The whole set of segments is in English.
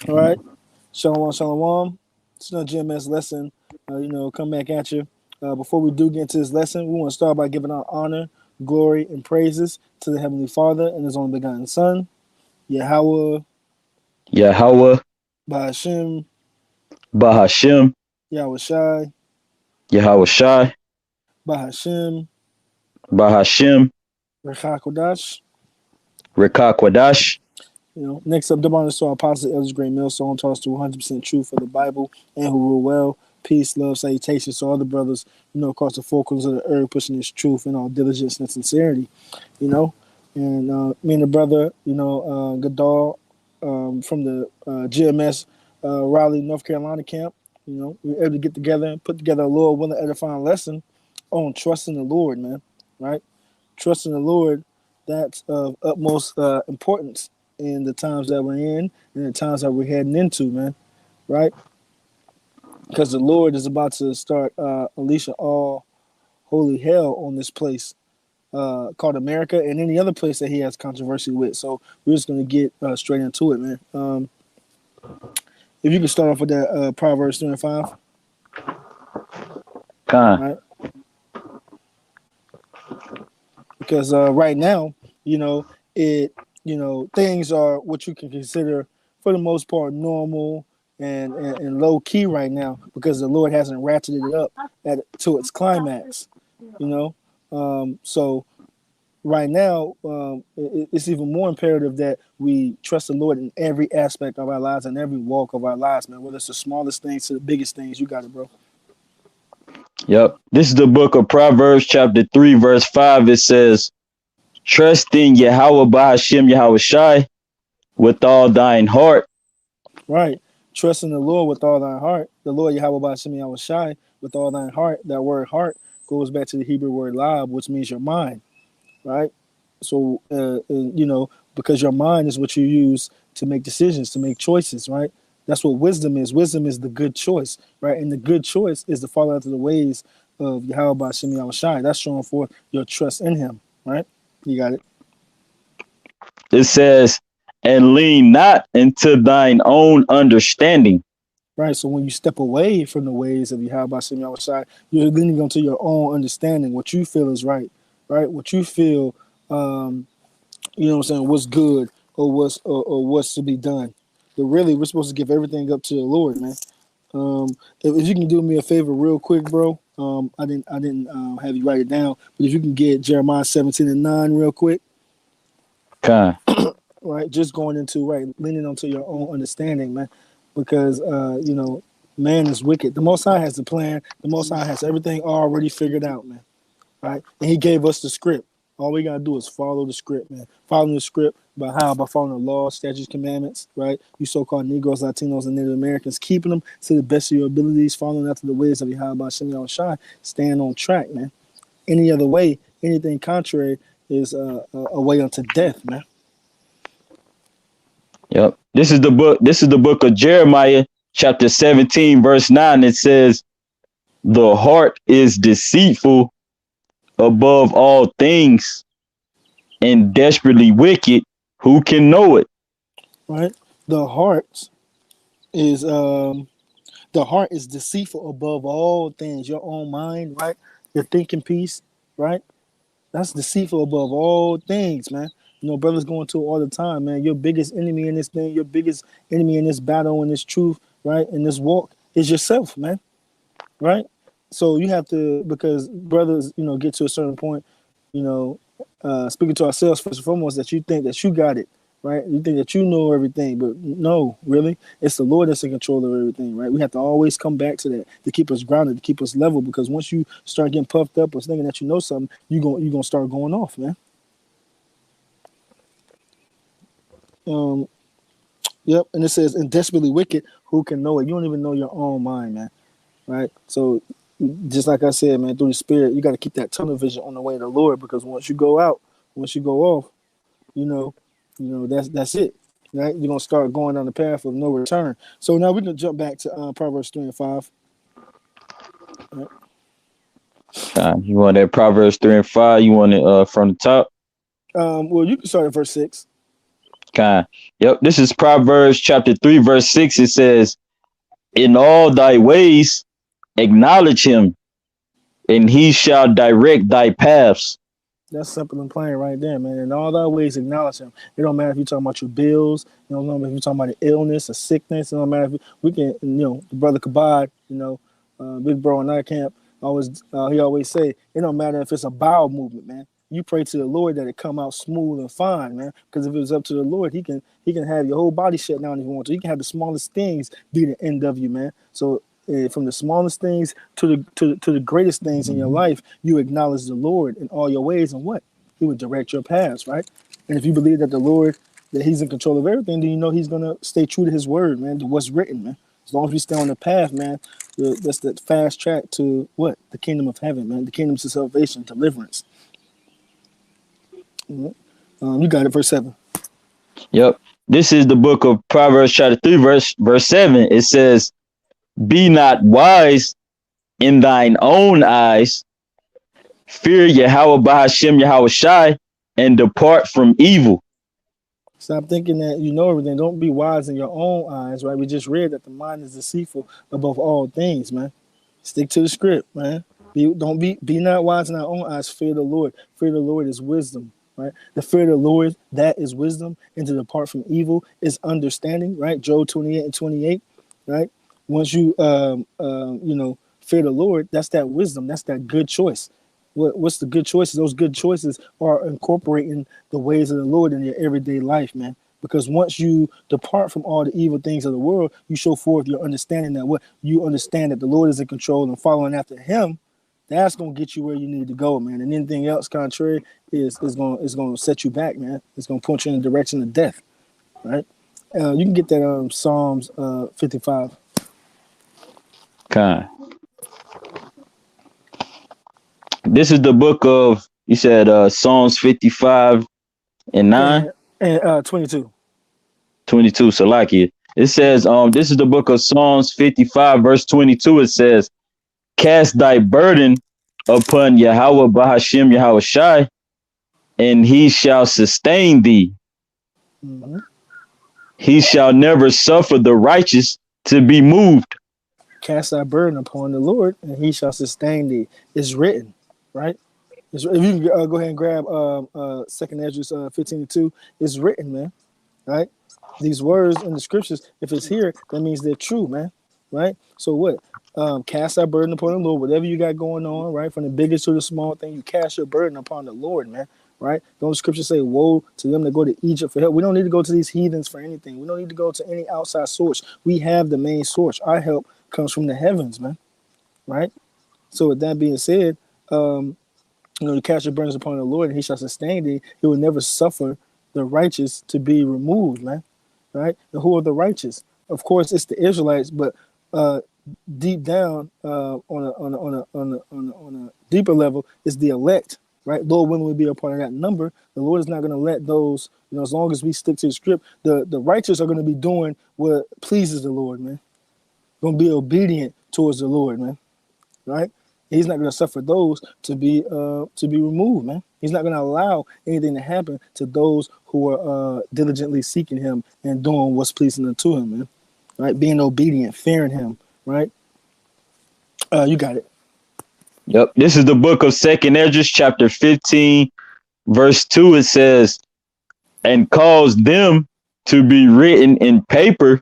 All right. Shalom, shalom. It's another GMS lesson. Come back at you. Before we do get into this lesson, we want to start by giving our honor, glory, and praises to the Heavenly Father and His only begotten Son, Yahweh, Yahweh, Bahashim, Bahashim, Yahweh Shai, Yahweh Shai, Bahashim, Bahashim, Rechakodash. Rekakwadash. Next up, double honors to our apostle, Elders Great Millstone, taught us to 100% truth for the Bible and who rule well. Peace, love, salutations to all the brothers, across the four corners of the earth, pushing this truth in all diligence and sincerity, you know. And me and the brother, Gadal, from the GMS Raleigh, North Carolina camp, we were able to get together and put together a little willing edifying lesson on trusting the Lord, man, right? Trusting the Lord, that's of utmost importance in the times that we're in and the times that we're heading into, man, right? Because the Lord is about to start unleashing all holy hell on this place called America and any other place that he has controversy with. So we're just going to get straight into it, man. If you can start off with that Proverbs 3 and 5, Khan. right? Because right now, it, things are what you can consider for the most part normal and low key right now because the Lord hasn't ratcheted it up to its climax, you know. So right now, it's even more imperative that we trust the Lord in every aspect of our lives and every walk of our lives, man. Whether it's the smallest things to the biggest things, you got it, bro. Yep. This is the book of Proverbs, chapter 3, verse 5. It says, trust in Yahweh Bahashim Yahweh Shai with all thine heart. Right. Trust in the Lord with all thine heart. The Lord Yahweh Bashim Yahweh Shai with all thine heart. That word heart goes back to the Hebrew word lab, which means your mind, right? So, because your mind is what you use to make decisions, to make choices, right? That's what wisdom is. Wisdom is the good choice, right? And the good choice is to follow after the ways of Yahweh Bashim Yahweh Shai. That's showing forth your trust in him, right? You got it. It says, and lean not into thine own understanding. Right. So when you step away from the ways of Yahweh Bashim Yahweh Shai, you're leaning onto your own understanding, what you feel is right? What you feel, what I'm saying, what's good or what's to be done. But really, we're supposed to give everything up to the Lord, man. Um, if you can do me a favor, real quick, bro. I didn't have you write it down, but if you can get Jeremiah 17:9 real quick, Khan. right? Just going into right, leaning onto your own understanding, man, because man is wicked. The Most High has the plan. The Most High has everything already figured out, man. Right, and He gave us the script. All we gotta do is follow the script, man. Following the script by how? By following the law, statutes, commandments, right? You so-called Negroes, Latinos, and Native Americans, keeping them to the best of your abilities, following after the ways of Yahweh Shem Yahweh Shai, staying on track, man. Any other way, anything contrary is a way unto death, man. Yep. This is the book of Jeremiah, chapter 17, verse 9. It says, the heart is deceitful above all things and desperately wicked. Who can know it? Right? The heart is the heart is deceitful above all things. Your own mind, right? Your thinking piece, right? That's deceitful above all things, man. Brothers going to it all the time, man. Your biggest enemy in this thing, your biggest enemy in this battle, in this truth, right? In this walk is yourself, man. Right? So you have to, because brothers, get to a certain point, you know, speaking to ourselves first and foremost, that you think that you got it, right? You think that you know everything, but no, really, it's the Lord that's in control of everything, right? We have to always come back to that to keep us grounded, to keep us level, because once you start getting puffed up or thinking that you know something, you gonna start going off, man. Um, yep, and it says, "And desperately wicked, who can know it?" You don't even know your own mind, man. Right? So, just like I said, man, through the Spirit, you got to keep that tunnel vision on the way to the Lord, because once you go out, once you go off, you know, that's it. Right? You're gonna start going down the path of no return. So now we can jump back to Proverbs 3 and 5. Right? You want that Proverbs 3 and 5? You want it from the top? Well, you can start at verse 6. Kind. Yep. This is Proverbs chapter 3, verse 6. It says, in all thy ways acknowledge him, and he shall direct thy paths. That's simple and plain right there, man. In all thy ways, acknowledge him. It don't matter if you're talking about your bills. It don't matter if you're talking about an illness, a sickness. It don't matter if we can, the brother Kabad, big bro in our camp, he always say, it don't matter if it's a bowel movement, man. You pray to the Lord that it come out smooth and fine, man. Because if it was up to the Lord, he can have your whole body shut down if you want to. He can have the smallest things be the end of you, man. So from the smallest things to the greatest things in your life, you acknowledge the Lord in all your ways, and what? He would direct your paths, right? And if you believe that the Lord, that he's in control of everything, then you know he's going to stay true to his word, man, to what's written, man. As long as we stay on the path, man, that's the fast track to what? The kingdom of heaven, man. The kingdom of salvation, deliverance. You got it, verse 7. Yep. This is the book of Proverbs chapter 3, verse 7. It says, be not wise in thine own eyes. Fear Yahweh Bahashem Yahweh Shai, and depart from evil. Stop thinking that you know everything. Don't be wise in your own eyes, right? We just read that the mind is deceitful above all things, man. Stick to the script, man. Be not wise in our own eyes. Fear the Lord. Fear the Lord is wisdom, right? The fear of the Lord, that is wisdom, and to depart from evil is understanding, right? Job 28 and 28, right? Once you fear the Lord, that's that wisdom, that's that good choice. What's the good choices? Those good choices are incorporating the ways of the Lord in your everyday life, man. Because once you depart from all the evil things of the world, you show forth your understanding that what you understand that the Lord is in control and following after him, that's gonna get you where you need to go, man. And anything else contrary is gonna set you back, man. It's gonna point you in the direction of death, right? You can get that Psalms 55. Okay. This is the book of, you said Psalms 55 and 9? And 22. 22, Salakia. It says, this is the book of Psalms 55, verse 22. It says, cast thy burden upon Yahweh Bahashem Yahweh Shai, and he shall sustain thee. Mm-hmm. He shall never suffer the righteous to be moved. Cast thy burden upon the Lord, and he shall sustain thee. It's written, right? If you can go ahead and grab 2nd Ezra 15:2, it's written, man, right? These words in the scriptures, if it's here, that means they're true, man, right? So what? Cast thy burden upon the Lord. Whatever you got going on, right, from the biggest to the small thing, you cast your burden upon the Lord, man, right? Don't scriptures say, woe to them that go to Egypt for help? We don't need to go to these heathens for anything. We don't need to go to any outside source. We have the main source. Our help comes from the heavens, man, right? So with that being said, to cast your burdens upon the Lord, and he shall sustain thee. He will never suffer the righteous to be removed, man, right? And who are the righteous? Of course, it's the Israelites, but deep down, on a deeper level, is the elect, right? Lord willing, will be a part of that number. The Lord is not going to let those, as long as we stick to the script, the righteous are going to be doing what pleases the Lord, man. Going to be obedient towards the Lord, man, right? He's not going to suffer those to be removed, man. He's not going to allow anything to happen to those who are diligently seeking him and doing what's pleasing unto him, man. Right? Being obedient, fearing him, right? You got it. Yep. This is the book of 2nd Ezra, chapter 15, verse 2. It says, and cause them to be written in paper,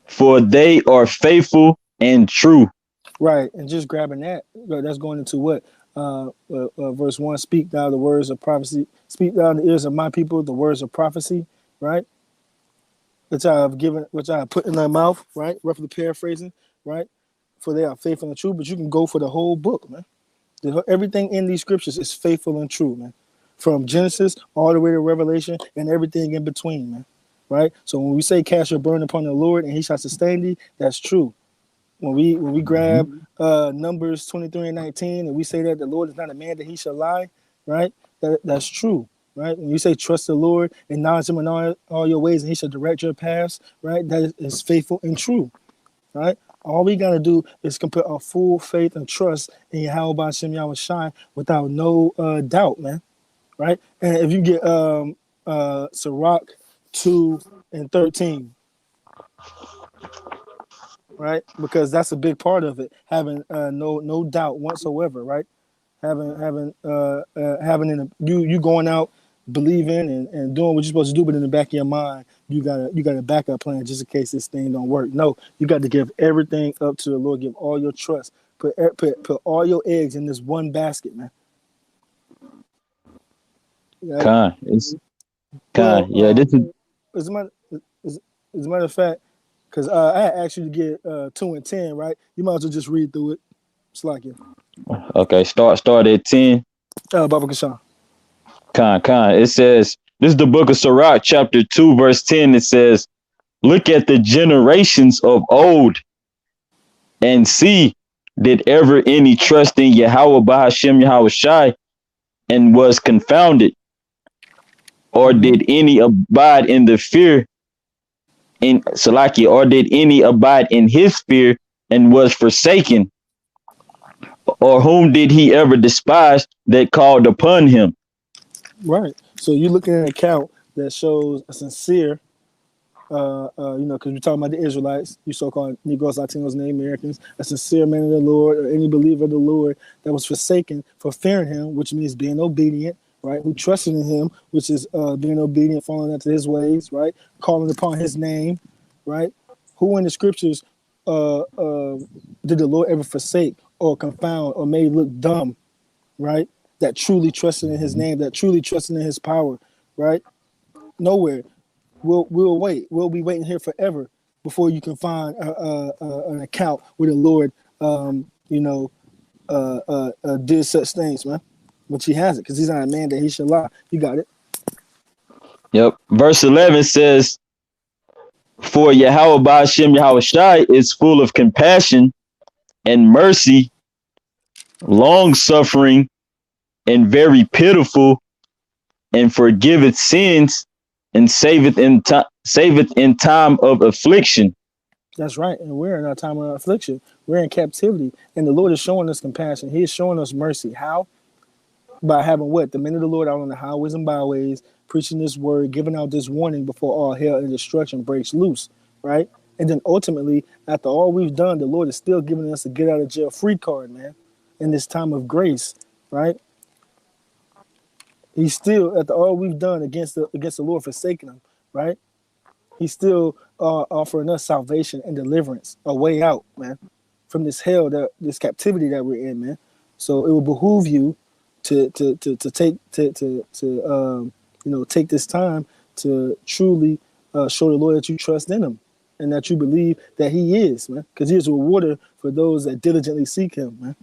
for they are faithful and true. Right, and just grabbing that's going into what? Verse 1, speak thou the words of prophecy, speak thou in the ears of my people the words of prophecy, right? Which I have put in their mouth, right? Roughly paraphrasing, right? For they are faithful and true, but you can go for the whole book, man. Everything in these scriptures is faithful and true, man. From Genesis all the way to Revelation and everything in between, man. Right? So when we say cast your burden upon the Lord and he shall sustain thee, that's true. When we grab Numbers 23 and 19 and we say that the Lord is not a man that he shall lie, right? That's true, right? When you say trust the Lord, acknowledge him in all your ways, and he shall direct your paths, right? That is faithful and true, right? All we got to do is put our full faith and trust in Yahweh B'Shem Yahweh Shai without no doubt, man, right? And if you get Sirach 2 and 13, right? Because that's a big part of it, having no doubt whatsoever, right? Having you going out believing and doing what you're supposed to do, but in the back of your mind you got a backup plan just in case this thing don't work. No, you got to give everything up to the Lord. Give all your trust. Put all your eggs in this one basket, man. Right? It's Well, yeah. This is as a matter as a matter of fact, because I asked you to get 2 and 10, right? You might as well just read through it. It's like it. okay. Start at 10. Baba Kashan. It says, this is the book of Sirach, chapter 2, verse 10. It says, look at the generations of old and see, did ever any trust in Yahweh Bahashem Yahweh Shai and was confounded? Or did any abide in the fear in Salaki, or did any abide in his fear and was forsaken? Or whom did he ever despise that called upon him? Right. So you're looking at an account that shows a sincere, because we're talking about the Israelites, you so-called Negroes, Latinos, and Americans, a sincere man of the Lord, or any believer of the Lord that was forsaken for fearing him, which means being obedient, right? Who trusted in him, which is being obedient, following after his ways, right? Calling upon his name, right? Who in the scriptures did the Lord ever forsake or confound or made look dumb, right? That truly trusted in his name, that truly trusted in his power, right? Nowhere. We'll wait. We'll be waiting here forever before you can find an account where the Lord, did such things, man. But he hasn't, because he's not a man that he should lie. You got it. Yep. Verse 11 says, for Yahweh Ba'ashem Yahweh Shai is full of compassion and mercy, long suffering, and very pitiful, and forgiveth sins, and saveth in time of affliction. That's right. And we're in our time of affliction. We're in captivity. And the Lord is showing us compassion. He is showing us mercy. How? By having what? The men of the Lord out on the highways and byways, preaching this word, giving out this warning before all hell and destruction breaks loose, right? And then ultimately, after all we've done, the Lord is still giving us a get out of jail free card, man, in this time of grace, right? He's still, after all we've done against the Lord, forsaking him, right? He's still offering us salvation and deliverance, a way out, man, from this hell, this captivity that we're in, man. So it will behoove you to take this time to truly show the Lord that you trust in him and that you believe that he is, man, because he is a rewarder for those that diligently seek him, man,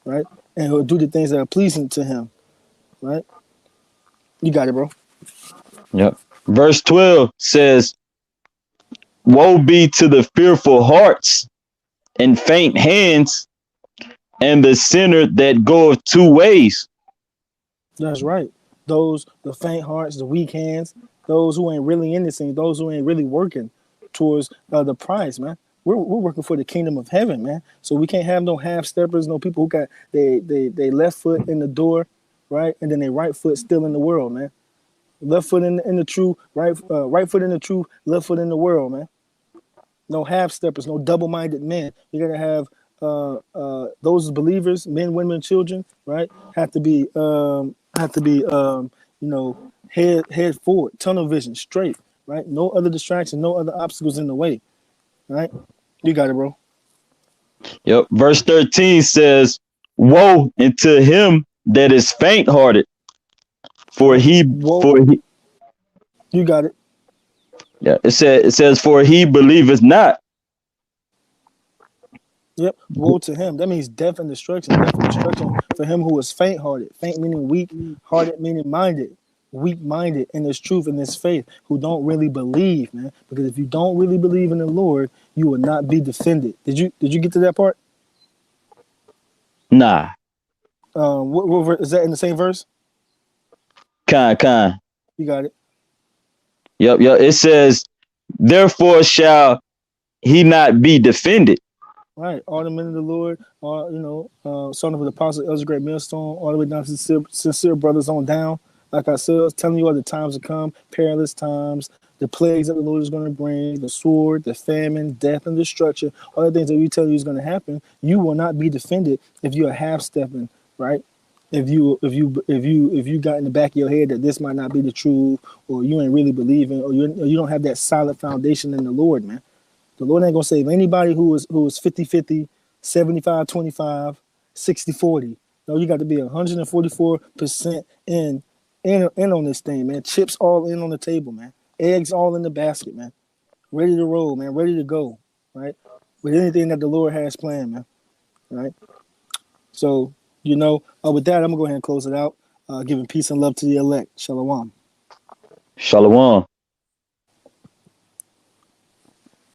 right? And he'll do the things that are pleasing to him, right? You got it, bro. Yep. Verse 12 says, woe be to the fearful hearts and faint hands and the sinner that goeth two ways. That's right. Those, the faint hearts, the weak hands, those who ain't really in this thing, those who ain't really working towards the prize, man. We're working for the kingdom of heaven, man. So we can't have no half steppers, no people who got they left foot in the door, right, and then they right foot still in the world, man. Left foot in the truth, right foot in the truth, left foot in the world, man. No half steppers, no double minded men. You gotta have those believers, men, women, children, right? Have to be head forward, tunnel vision, straight, right? No other distractions, no other obstacles in the way, right? You got it, bro. Yep. Verse 13 says, woe unto him that is faint hearted, for he you got it. Yeah, it says for he believeth not. Yep. Woe to him. That means death and destruction. Death and destruction for him who is faint hearted. Faint meaning weak, hearted meaning minded. Weak minded in this truth and this faith, who don't really believe, man. Because if you don't really believe in the Lord, you will not be defended. Did you get to that part? Nah. What is that in the same verse? Kind. You got it. Yep. It says, therefore shall he not be defended. Right. All the men of the Lord, son of the apostle, Elder Great Millstone, all the way down to sincere brothers on down. Like I said, I was telling you all the times to come, perilous times, the plagues that the Lord is going to bring, the sword, the famine, death, and destruction, all the things that we tell you is going to happen, you will not be defended if you are half stepping, right? If you got in the back of your head that this might not be the truth, or you ain't really believing, or you don't have that solid foundation in the Lord, man. The Lord ain't gonna save anybody who is 50-50, 75-25, 60-40. No, you got to be 144% in on this thing, man. Chips all in on the table, man. Eggs all in the basket, man. Ready to roll, man. Ready to go, right? With anything that the Lord has planned, man. Right? So, with that, I'm gonna go ahead and close it out. Giving peace and love to the elect. Shalom. Shalom.